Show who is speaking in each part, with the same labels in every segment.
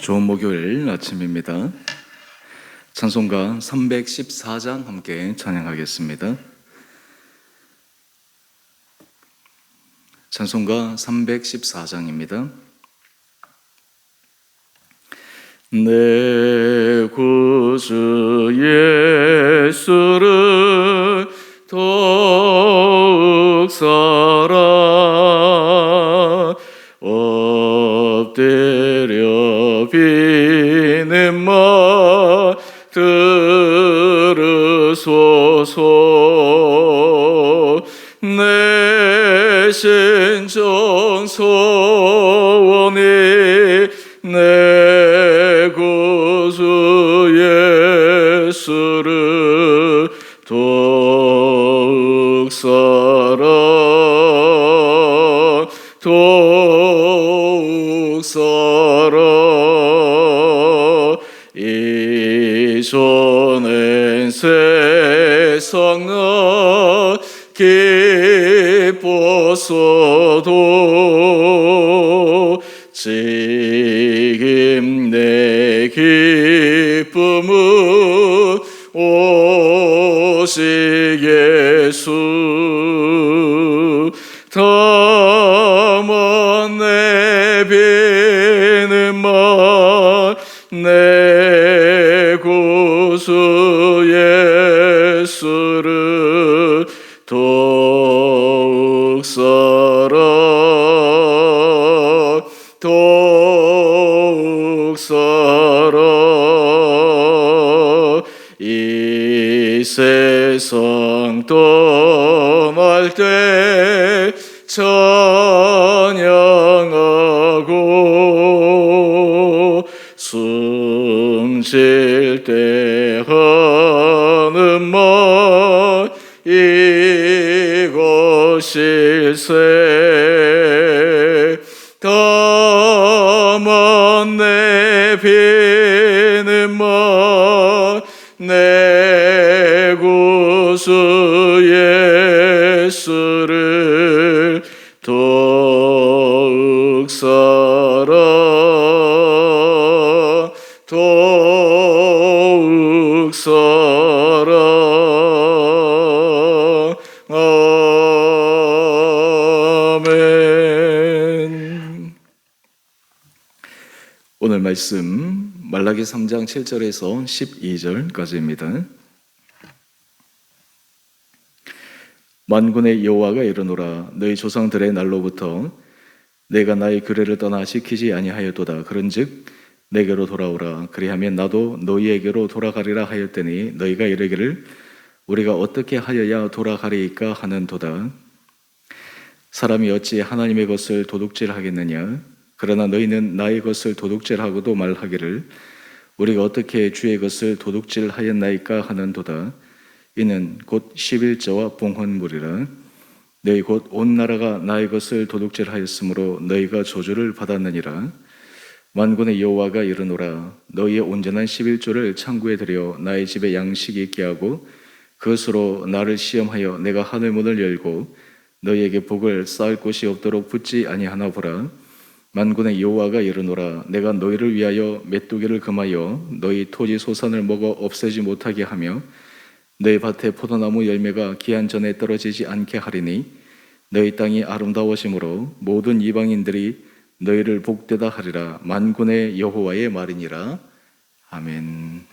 Speaker 1: 좋은 목요일 아침입니다. 찬송가 314장 함께 찬양하겠습니다. 찬송가 314장입니다. 내 구주 예수를 더욱 사랑 엎드려 비는 말 들으소서. 내 신정 소원이 내 구주 예수를 더욱 사랑 더욱 사랑. 이전엔 세상 나 기뻤어도 지금 내 기쁨은 오직 예수. 다만 내비는 말 내 구주 예수를 더욱 사랑 더욱 사랑. 이 세상 떠날 때 찬양하고 숨쉴 때 하는 말 이것일세. 다만 내비는 말 내 구주 예수를 더욱 사랑 더욱 사랑. 아멘. 오늘 말씀 말라기 3장 7절에서 12절까지입니다. 만군의 여호와가 이르노라. 너희 조상들의 날로부터 내가 나의 규례를 떠나 지키지 아니하였도다. 그런즉 내게로 돌아오라. 그리하면 나도 너희에게로 돌아가리라 하였더니 너희가 이르기를 우리가 어떻게 하여야 돌아가리이까 하는도다. 사람이 어찌 하나님의 것을 도둑질하겠느냐. 그러나 너희는 나의 것을 도둑질하고도 말하기를 우리가 어떻게 주의 것을 도둑질하였나이까 하는도다. 이는 곧 11조와 봉헌물이라. 너희 곧 온 나라가 나의 것을 도둑질하였으므로 너희가 저주를 받았느니라. 만군의 여호와가 이르노라. 너희의 온전한 11조를 창고에 들여 나의 집에 양식이 있게 하고 그것으로 나를 시험하여 내가 하늘 문을 열고 너희에게 복을 쌓을 곳이 없도록 붙지 아니하나 보라. 만군의 여호와가 이르노라. 내가 너희를 위하여 메뚜기를 금하여 너희 토지 소산을 먹어 없애지 못하게 하며 너희 밭에 포도나무 열매가 기한 전에 떨어지지 않게 하리니 너희 땅이 아름다워심으로 모든 이방인들이 너희를 복되다 하리라. 만군의 여호와의 말이니라. 아멘.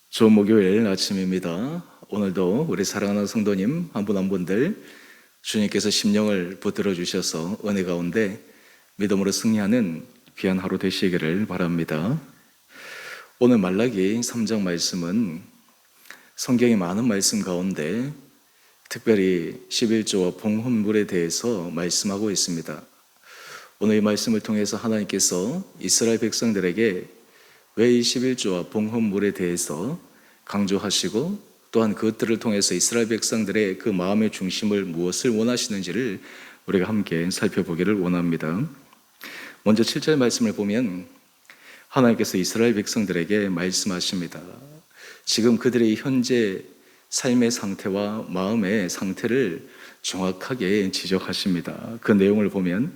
Speaker 1: 좋은 목요일 아침입니다. 오늘도 우리 사랑하는 성도님 한 분 한 분들 주님께서 심령을 붙들어 주셔서 은혜 가운데 믿음으로 승리하는 귀한 하루 되시기를 바랍니다. 오늘 말라기 3장 말씀은 성경의 많은 말씀 가운데 특별히 11조와 봉헌물에 대해서 말씀하고 있습니다. 오늘 이 말씀을 통해서 하나님께서 이스라엘 백성들에게 왜 이 11조와 봉헌물에 대해서 강조하시고 또한 그것들을 통해서 이스라엘 백성들의 그 마음의 중심을 무엇을 원하시는지를 우리가 함께 살펴보기를 원합니다. 먼저 7절 말씀을 보면 하나님께서 이스라엘 백성들에게 말씀하십니다. 지금 그들의 현재 삶의 상태와 마음의 상태를 정확하게 지적하십니다. 그 내용을 보면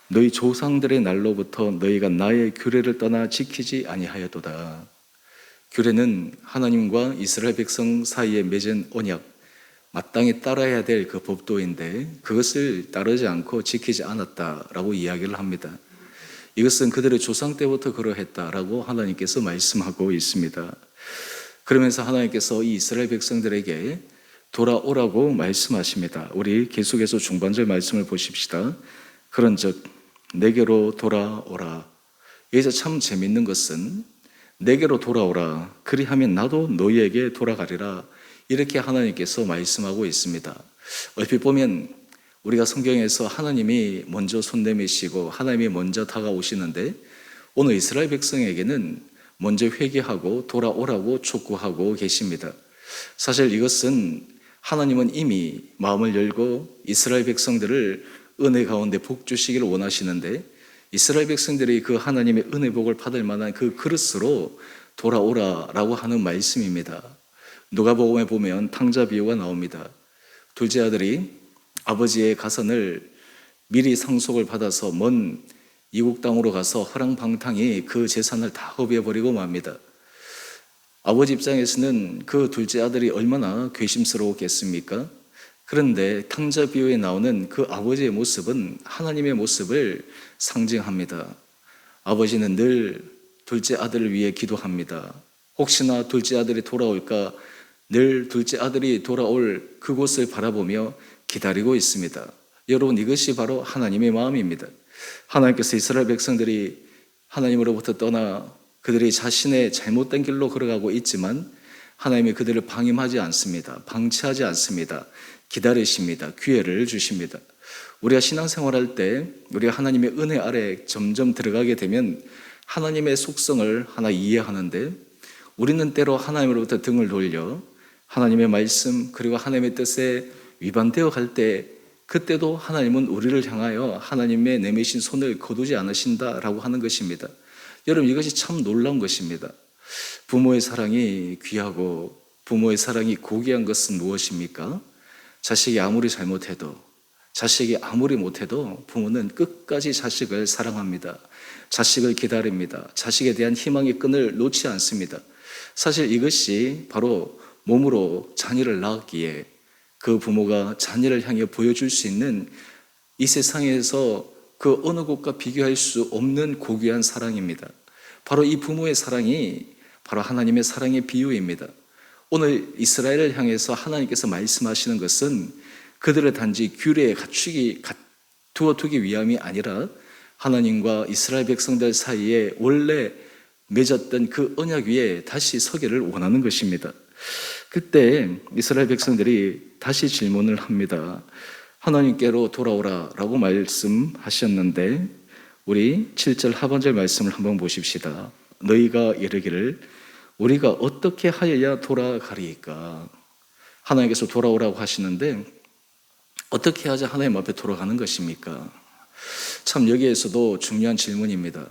Speaker 1: 너희 조상들의 날로부터 너희가 나의 규례를 떠나 지키지 아니하였도다. 규례는 하나님과 이스라엘 백성 사이에 맺은 언약, 마땅히 따라야 될 그 법도인데 그것을 따르지 않고 지키지 않았다라고 이야기를 합니다. 이것은 그들의 조상 때부터 그러했다라고 하나님께서 말씀하고 있습니다. 그러면서 하나님께서 이 이스라엘 백성들에게 돌아오라고 말씀하십니다. 우리 계속해서 중반절 말씀을 보십시다. 그런즉 내게로 돌아오라. 여기서 참 재밌는 것은 내게로 돌아오라. 그리하면 나도 너희에게 돌아가리라. 이렇게 하나님께서 말씀하고 있습니다. 얼핏 보면 우리가 성경에서 하나님이 먼저 손 내미시고 하나님이 먼저 다가오시는데 오늘 이스라엘 백성에게는 먼저 회개하고 돌아오라고 촉구하고 계십니다. 사실 이것은 하나님은 이미 마음을 열고 이스라엘 백성들을 은혜 가운데 복 주시기를 원하시는데 이스라엘 백성들이 그 하나님의 은혜 복을 받을 만한 그 그릇으로 돌아오라라고 하는 말씀입니다. 누가복음에 보면 탕자 비유가 나옵니다. 둘째 아들이 아버지의 가선을 미리 상속을 받아서 먼 이국 땅으로 가서 허랑방탕히 그 재산을 다 허비해버리고 맙니다. 아버지 입장에서는 그 둘째 아들이 얼마나 괘씸스러웠겠습니까? 그런데 탕자 비유에 나오는 그 아버지의 모습은 하나님의 모습을 상징합니다. 아버지는 늘 둘째 아들을 위해 기도합니다. 혹시나 둘째 아들이 돌아올까 늘 둘째 아들이 돌아올 그곳을 바라보며 기다리고 있습니다. 여러분, 이것이 바로 하나님의 마음입니다. 하나님께서 이스라엘 백성들이 하나님으로부터 떠나 그들이 자신의 잘못된 길로 걸어가고 있지만 하나님이 그들을 방임하지 않습니다. 방치하지 않습니다. 기다리십니다. 기회를 주십니다. 우리가 신앙생활할 때 우리가 하나님의 은혜 아래 점점 들어가게 되면 하나님의 속성을 하나 이해하는데 우리는 때로 하나님으로부터 등을 돌려 하나님의 말씀 그리고 하나님의 뜻에 위반되어 갈 때 그때도 하나님은 우리를 향하여 하나님의 내미신 손을 거두지 않으신다라고 하는 것입니다. 여러분, 이것이 참 놀라운 것입니다. 부모의 사랑이 귀하고 부모의 사랑이 고귀한 것은 무엇입니까? 자식이 아무리 잘못해도 자식이 아무리 못해도 부모는 끝까지 자식을 사랑합니다. 자식을 기다립니다. 자식에 대한 희망의 끈을 놓지 않습니다. 사실 이것이 바로 몸으로 자녀를 낳았기에 그 부모가 자녀를 향해 보여줄 수 있는 이 세상에서 그 어느 곳과 비교할 수 없는 고귀한 사랑입니다. 바로 이 부모의 사랑이 바로 하나님의 사랑의 비유입니다. 오늘 이스라엘을 향해서 하나님께서 말씀하시는 것은 그들을 단지 규례에 두어두기 위함이 아니라 하나님과 이스라엘 백성들 사이에 원래 맺었던 그 언약 위에 다시 서기를 원하는 것입니다. 그때 이스라엘 백성들이 다시 질문을 합니다. 하나님께로 돌아오라 라고 말씀하셨는데 우리 7절 하반절 말씀을 한번 보십시다. 너희가 이르기를 우리가 어떻게 하여야 돌아가리이까? 하나님께서 돌아오라고 하시는데 어떻게 하자 하나님 앞에 돌아가는 것입니까? 참 여기에서도 중요한 질문입니다.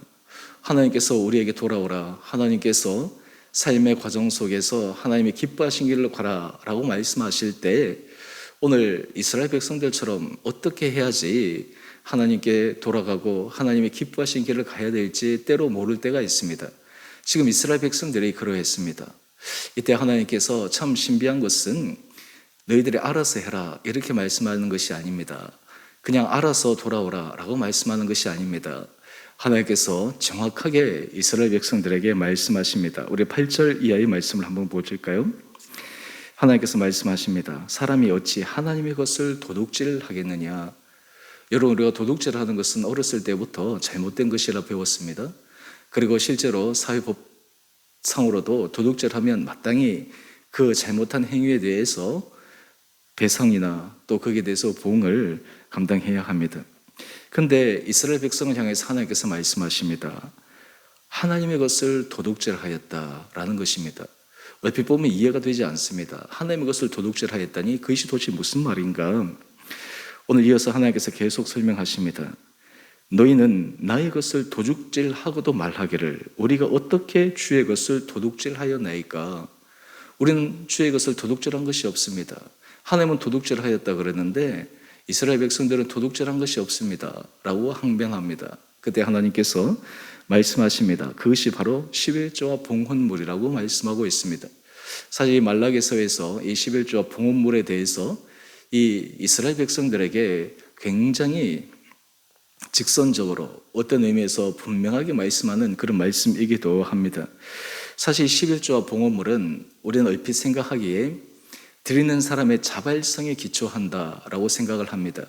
Speaker 1: 하나님께서 우리에게 돌아오라, 하나님께서 삶의 과정 속에서 하나님이 기뻐하신 길로 가라 라고 말씀하실 때 오늘 이스라엘 백성들처럼 어떻게 해야지 하나님께 돌아가고 하나님의 기뻐하신 길을 가야 될지 때로 모를 때가 있습니다. 지금 이스라엘 백성들이 그러했습니다. 이때 하나님께서 참 신비한 것은 너희들이 알아서 해라 이렇게 말씀하는 것이 아닙니다. 그냥 알아서 돌아오라 라고 말씀하는 것이 아닙니다. 하나님께서 정확하게 이스라엘 백성들에게 말씀하십니다. 우리 8절 이하의 말씀을 한번 보실까요? 하나님께서 말씀하십니다. 사람이 어찌 하나님의 것을 도둑질하겠느냐? 여러분, 우리가 도둑질하는 것은 어렸을 때부터 잘못된 것이라 배웠습니다. 그리고 실제로 사회법상으로도 도둑질하면 마땅히 그 잘못한 행위에 대해서 배상이나 또 거기에 대해서 보응을 감당해야 합니다. 그런데 이스라엘 백성을 향해서 하나님께서 말씀하십니다. 하나님의 것을 도둑질하였다라는 것입니다. 얼핏 보면 이해가 되지 않습니다. 하나님의 것을 도둑질하였다니 그것이 도대체 무슨 말인가? 오늘 이어서 하나님께서 계속 설명하십니다. 너희는 나의 것을 도둑질하고도 말하기를 우리가 어떻게 주의 것을 도둑질하였나이까? 우리는 주의 것을 도둑질한 것이 없습니다. 하나님은 도둑질하였다 그랬는데 이스라엘 백성들은 도둑질한 것이 없습니다 라고 항변합니다. 그때 하나님께서 말씀하십니다. 그것이 바로 11조와 봉헌물이라고 말씀하고 있습니다. 사실 이 말라기서에서 이 11조와 봉헌물에 대해서 이 이스라엘 백성들에게 굉장히 직선적으로 어떤 의미에서 분명하게 말씀하는 그런 말씀이기도 합니다. 사실 11조와 봉헌물은 우리는 얼핏 생각하기에 드리는 사람의 자발성에 기초한다라고 생각을 합니다.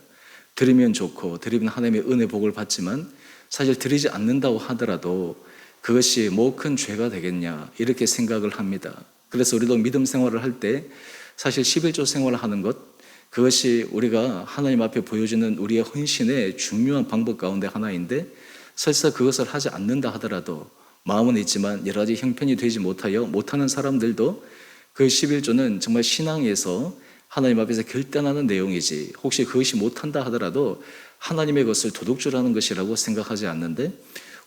Speaker 1: 드리면 좋고 드리면 하나님의 은혜 복을 받지만 사실 드리지 않는다고 하더라도 그것이 뭐 큰 죄가 되겠냐 이렇게 생각을 합니다. 그래서 우리도 믿음 생활을 할 때 사실 11조 생활을 하는 것, 그것이 우리가 하나님 앞에 보여주는 우리의 헌신의 중요한 방법 가운데 하나인데, 설사 그것을 하지 않는다 하더라도 마음은 있지만 여러 가지 형편이 되지 못하는 사람들도 그 11조는 정말 신앙에서 하나님 앞에서 결단하는 내용이지, 혹시 그것이 못한다 하더라도 하나님의 것을 도둑질하는 것이라고 생각하지 않는데,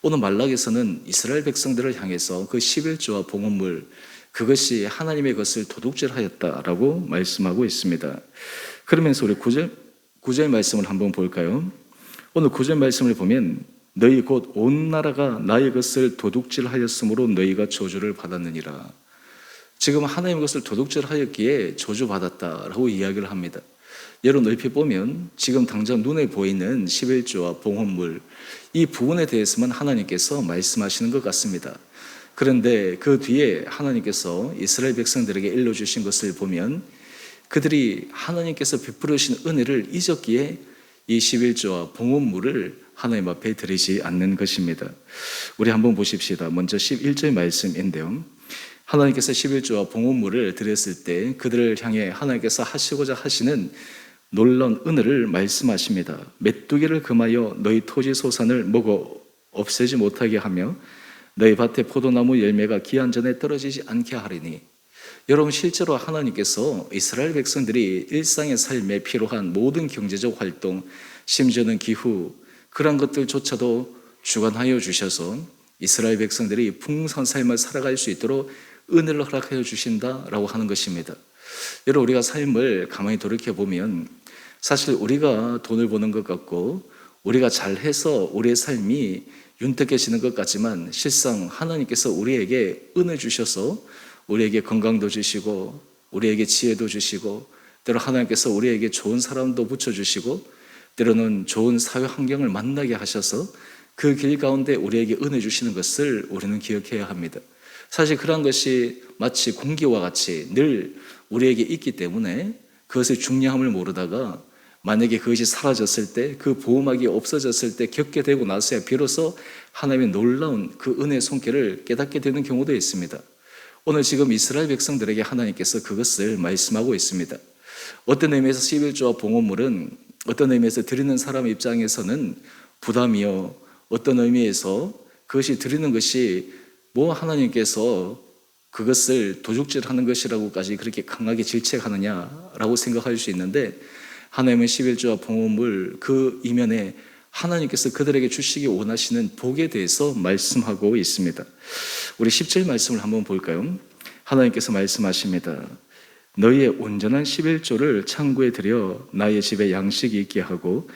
Speaker 1: 오늘 말락에서는 이스라엘 백성들을 향해서 그 11조와 봉헌물, 그것이 하나님의 것을 도둑질하였다라고 말씀하고 있습니다. 그러면서 우리 9절 말씀을 한번 볼까요? 오늘 9절 말씀을 보면 너희 곧 온 나라가 나의 것을 도둑질하였으므로 너희가 저주를 받았느니라. 지금 하나님의 것을 도둑질하였기에 저주받았다라고 이야기를 합니다. 여러분 얼핏 보면 지금 당장 눈에 보이는 11조와 봉헌물, 이 부분에 대해서만 하나님께서 말씀하시는 것 같습니다. 그런데 그 뒤에 하나님께서 이스라엘 백성들에게 일러주신 것을 보면 그들이 하나님께서 베풀어 주신 은혜를 잊었기에 이 11조와 봉헌물을 하나님 앞에 드리지 않는 것입니다. 우리 한번 보십시다. 먼저 11절 말씀인데요, 하나님께서 11조와 봉헌물을 드렸을 때 그들을 향해 하나님께서 하시고자 하시는 놀라운 은혜를 말씀하십니다. 메뚜기를 금하여 너희 토지 소산을 먹어 없애지 못하게 하며 너희 밭에 포도나무 열매가 기한 전에 떨어지지 않게 하리니. 여러분 실제로 하나님께서 이스라엘 백성들이 일상의 삶에 필요한 모든 경제적 활동, 심지어는 기후, 그런 것들조차도 주관하여 주셔서 이스라엘 백성들이 풍성한 삶을 살아갈 수 있도록 은혜를 허락하여 주신다라고 하는 것입니다. 여러분 우리가 삶을 가만히 돌이켜보면 사실 우리가 돈을 버는 것 같고 우리가 잘해서 우리의 삶이 윤택해지는 것 같지만 실상 하나님께서 우리에게 은혜 주셔서 우리에게 건강도 주시고 우리에게 지혜도 주시고 때로 하나님께서 우리에게 좋은 사람도 붙여주시고 때로는 좋은 사회 환경을 만나게 하셔서 그 길 가운데 우리에게 은혜 주시는 것을 우리는 기억해야 합니다. 사실 그런 것이 마치 공기와 같이 늘 우리에게 있기 때문에 그것의 중요함을 모르다가 만약에 그것이 사라졌을 때, 그 보호막이 없어졌을 때 겪게 되고 나서야 비로소 하나님의 놀라운 그 은혜의 손길을 깨닫게 되는 경우도 있습니다. 오늘 지금 이스라엘 백성들에게 하나님께서 그것을 말씀하고 있습니다. 어떤 의미에서 11조와 봉헌물은 어떤 의미에서 드리는 사람 입장에서는 부담이요, 어떤 의미에서 그것이 드리는 것이 뭐 하나님께서 그것을 도둑질하는 것이라고까지 그렇게 강하게 질책하느냐라고 생각할 수 있는데, 하나님은 11조와 봉헌물 그 이면에 하나님께서 그들에게 주시기 원하시는 복에 대해서 말씀하고 있습니다. 우리 10절 말씀을 한번 볼까요? 하나님께서 말씀하십니다. 너희의 온전한 11조를 창고에 들여 나의 집에 양식이 있게 하고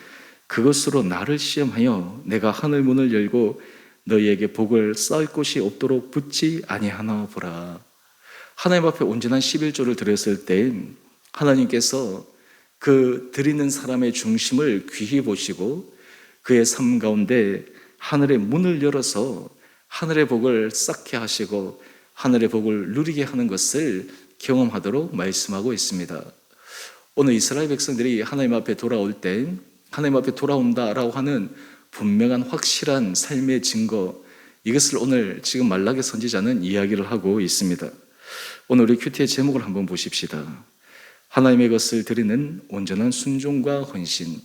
Speaker 1: 그것으로 나를 시험하여 내가 하늘 문을 열고 너희에게 복을 쌓을 곳이 없도록 붙지 아니하나 보라. 하나님 앞에 온전한 11조를 드렸을 때 하나님께서 그 드리는 사람의 중심을 귀히 보시고 그의 삶 가운데 하늘의 문을 열어서 하늘의 복을 쌓게 하시고 하늘의 복을 누리게 하는 것을 경험하도록 말씀하고 있습니다. 오늘 이스라엘 백성들이 하나님 앞에 돌아올 때 하나님 앞에 돌아온다라고 하는 분명한 확실한 삶의 증거, 이것을 오늘 지금 말라기 선지자는 이야기를 하고 있습니다. 오늘 우리 큐티의 제목을 한번 보십시다. 하나님의 것을 드리는 온전한 순종과 헌신.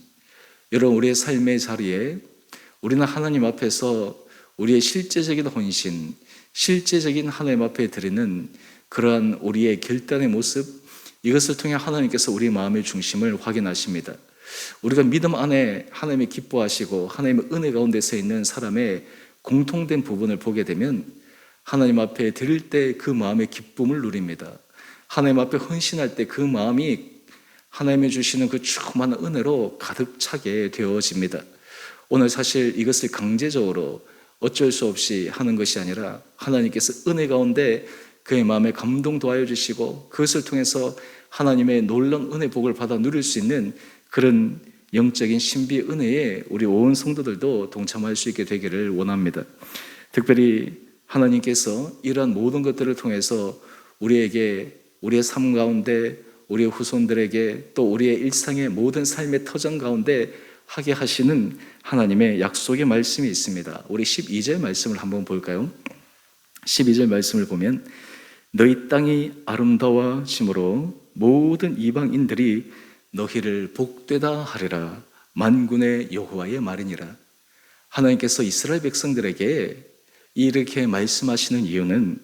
Speaker 1: 여러분 우리의 삶의 자리에 우리는 하나님 앞에서 우리의 실제적인 헌신, 실제적인 하나님 앞에 드리는 그러한 우리의 결단의 모습, 이것을 통해 하나님께서 우리 마음의 중심을 확인하십니다. 우리가 믿음 안에 하나님이 기뻐하시고 하나님의 은혜 가운데서 있는 사람의 공통된 부분을 보게 되면 하나님 앞에 드릴 때 그 마음의 기쁨을 누립니다. 하나님 앞에 헌신할 때 그 마음이 하나님이 주시는 그 충만한 은혜로 가득 차게 되어집니다. 오늘 사실 이것을 강제적으로 어쩔 수 없이 하는 것이 아니라 하나님께서 은혜 가운데 그의 마음에 감동 도하여 주시고 그것을 통해서 하나님의 놀라운 은혜 복을 받아 누릴 수 있는 그런 영적인 신비 은혜에 우리 온 성도들도 동참할 수 있게 되기를 원합니다. 특별히 하나님께서 이러한 모든 것들을 통해서 우리에게, 우리의 삶 가운데, 우리의 후손들에게, 또 우리의 일상의 모든 삶의 터전 가운데 하게 하시는 하나님의 약속의 말씀이 있습니다. 우리 12절 말씀을 한번 볼까요? 12절 말씀을 보면 너희 땅이 아름다워짐으로 모든 이방인들이 너희를 복되다 하리라. 만군의 여호와의 말이니라. 하나님께서 이스라엘 백성들에게 이렇게 말씀하시는 이유는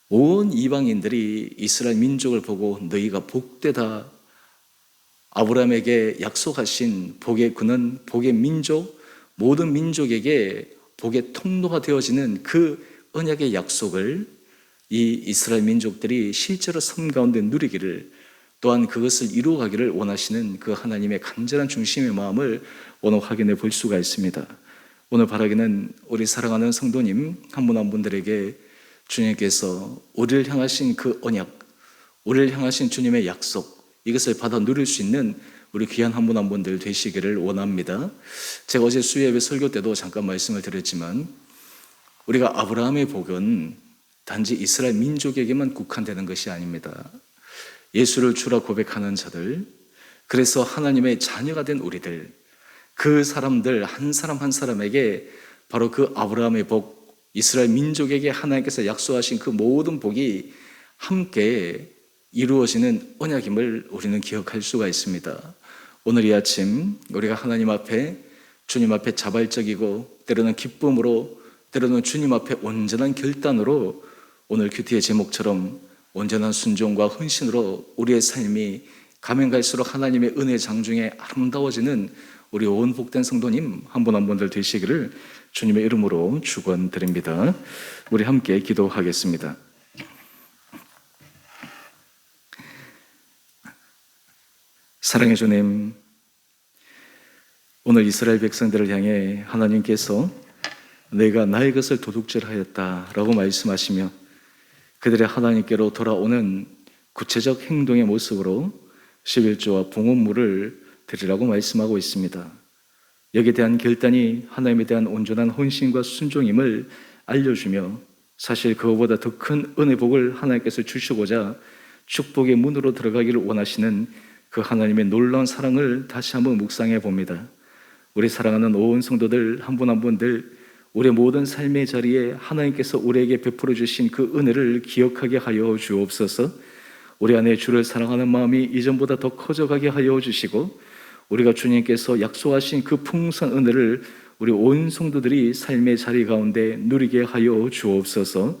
Speaker 1: 온 이방인들이 이스라엘 민족을 보고 너희가 복되다, 아브라함에게 약속하신 복의 근원, 복의 민족, 모든 민족에게 복의 통로가 되어지는 그 언약의 약속을 이 이스라엘 민족들이 실제로 삶 가운데 누리기를, 또한 그것을 이루어가기를 원하시는 그 하나님의 간절한 중심의 마음을 오늘 확인해 볼 수가 있습니다. 오늘 바라기는 우리 사랑하는 성도님 한 분 한 분들에게 주님께서 우리를 향하신 그 언약, 우리를 향하신 주님의 약속, 이것을 받아 누릴 수 있는 우리 귀한 한 분 한 분들 되시기를 원합니다. 제가 어제 수요예배 설교 때도 잠깐 말씀을 드렸지만 우리가 아브라함의 복은 단지 이스라엘 민족에게만 국한되는 것이 아닙니다. 예수를 주라 고백하는 자들, 그래서 하나님의 자녀가 된 우리들, 그 사람들 한 사람 한 사람에게 바로 그 아브라함의 복, 이스라엘 민족에게 하나님께서 약속하신 그 모든 복이 함께 이루어지는 언약임을 우리는 기억할 수가 있습니다. 오늘 이 아침 우리가 하나님 앞에, 주님 앞에 자발적이고 때로는 기쁨으로, 때로는 주님 앞에 온전한 결단으로 오늘 큐티의 제목처럼 온전한 순종과 헌신으로 우리의 삶이 가면 갈수록 하나님의 은혜 장중에 아름다워지는 우리 온 복된 성도님 한 분 한 분들 되시기를 주님의 이름으로 축원드립니다. 우리 함께 기도하겠습니다. 사랑의 주님, 오늘 이스라엘 백성들을 향해 하나님께서 내가 나의 것을 도둑질하였다라고 말씀하시며 그들의 하나님께로 돌아오는 구체적 행동의 모습으로 11조와 봉헌물을 드리라고 말씀하고 있습니다. 여기에 대한 결단이 하나님에 대한 온전한 헌신과 순종임을 알려주며 사실 그거보다 더 큰 은혜 복을 하나님께서 주시고자 축복의 문으로 들어가기를 원하시는 그 하나님의 놀라운 사랑을 다시 한번 묵상해 봅니다. 우리 사랑하는 온 성도들 한 분 한 분들 우리의 모든 삶의 자리에 하나님께서 우리에게 베풀어 주신 그 은혜를 기억하게 하여 주옵소서. 우리 안에 주를 사랑하는 마음이 이전보다 더 커져가게 하여 주시고 우리가 주님께서 약속하신 그 풍성한 은혜를 우리 온 성도들이 삶의 자리 가운데 누리게 하여 주옵소서.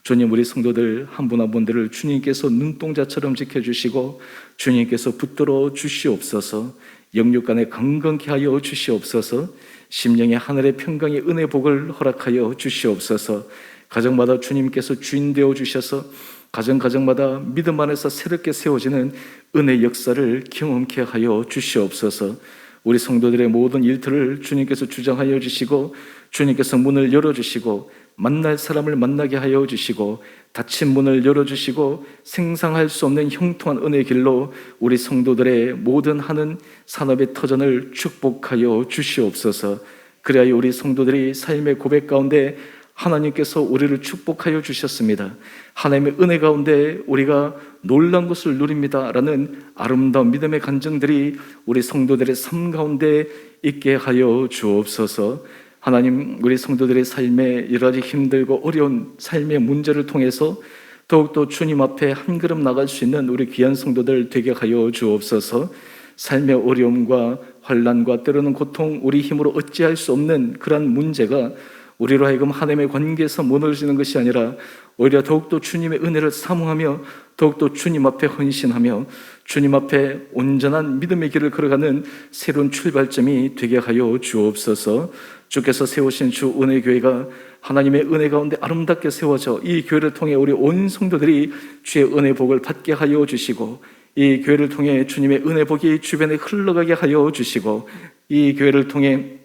Speaker 1: 주님, 우리 성도들 한 분 한 분들을 주님께서 눈동자처럼 지켜주시고 주님께서 붙들어 주시옵소서. 영육간에 강건케 하여 주시옵소서. 심령의 하늘의 평강의 은혜 복을 허락하여 주시옵소서. 가정마다 주님께서 주인 되어 주셔서 가정마다 믿음 안에서 새롭게 세워지는 은혜 역사를 경험케 하여 주시옵소서. 우리 성도들의 모든 일터를 주님께서 주장하여 주시고 주님께서 문을 열어주시고 만날 사람을 만나게 하여 주시고 닫힌 문을 열어주시고 생상할 수 없는 형통한 은혜의 길로 우리 성도들의 모든 하는 산업의 터전을 축복하여 주시옵소서. 그리하여 우리 성도들이 삶의 고백 가운데 하나님께서 우리를 축복하여 주셨습니다. 하나님의 은혜 가운데 우리가 놀라운 것을 누립니다 라는 아름다운 믿음의 간증들이 우리 성도들의 삶 가운데 있게 하여 주옵소서. 하나님, 우리 성도들의 삶에 여러 가지 힘들고 어려운 삶의 문제를 통해서 더욱더 주님 앞에 한 걸음 나갈 수 있는 우리 귀한 성도들 되게 하여 주옵소서. 삶의 어려움과 환난과 때로는 고통, 우리 힘으로 어찌할 수 없는 그러한 문제가 우리로 하여금 하나님의 관계에서 무너지는 것이 아니라 오히려 더욱더 주님의 은혜를 사모하며 더욱더 주님 앞에 헌신하며 주님 앞에 온전한 믿음의 길을 걸어가는 새로운 출발점이 되게 하여 주옵소서. 주께서 세우신 주 은혜교회가 하나님의 은혜 가운데 아름답게 세워져 이 교회를 통해 우리 온 성도들이 주의 은혜 복을 받게 하여 주시고 이 교회를 통해 주님의 은혜 복이 주변에 흘러가게 하여 주시고, 이 교회를 통해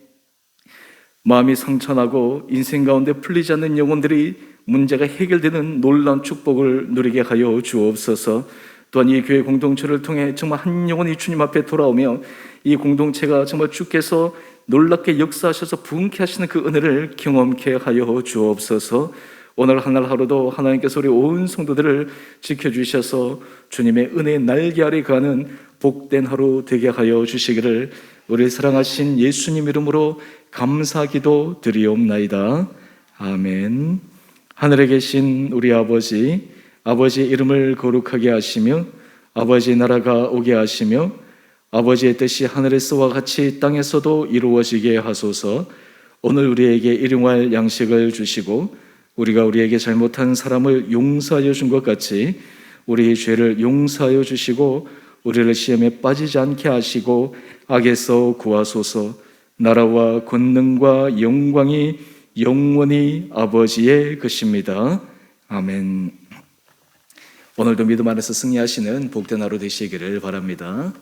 Speaker 1: 마음이 상처나고 인생 가운데 풀리지 않는 영혼들이 문제가 해결되는 놀라운 축복을 누리게 하여 주옵소서. 또한 이 교회 공동체를 통해 정말 한 영혼이 주님 앞에 돌아오며 이 공동체가 정말 주께서 놀랍게 역사하셔서 부흥케 하시는 그 은혜를 경험케 하여 주옵소서. 오늘 하늘 하루도 하나님께서 우리 온 성도들을 지켜주셔서 주님의 은혜의 날개 아래 거하는 복된 하루 되게 하여 주시기를 우리 사랑하신 예수님 이름으로 감사기도 드리옵나이다. 아멘. 하늘에 계신 우리 아버지, 아버지의 이름을 거룩하게 하시며 아버지의 나라가 오게 하시며 아버지의 뜻이 하늘에서와 같이 땅에서도 이루어지게 하소서. 오늘 우리에게 일용할 양식을 주시고 우리가 우리에게 잘못한 사람을 용서하여 준 것 같이 우리의 죄를 용서하여 주시고 우리를 시험에 빠지지 않게 하시고 악에서 구하소서. 나라와 권능과 영광이 영원히 아버지의 것입니다. 아멘. 오늘도 믿음 안에서 승리하시는 복된 하루 되시기를 바랍니다.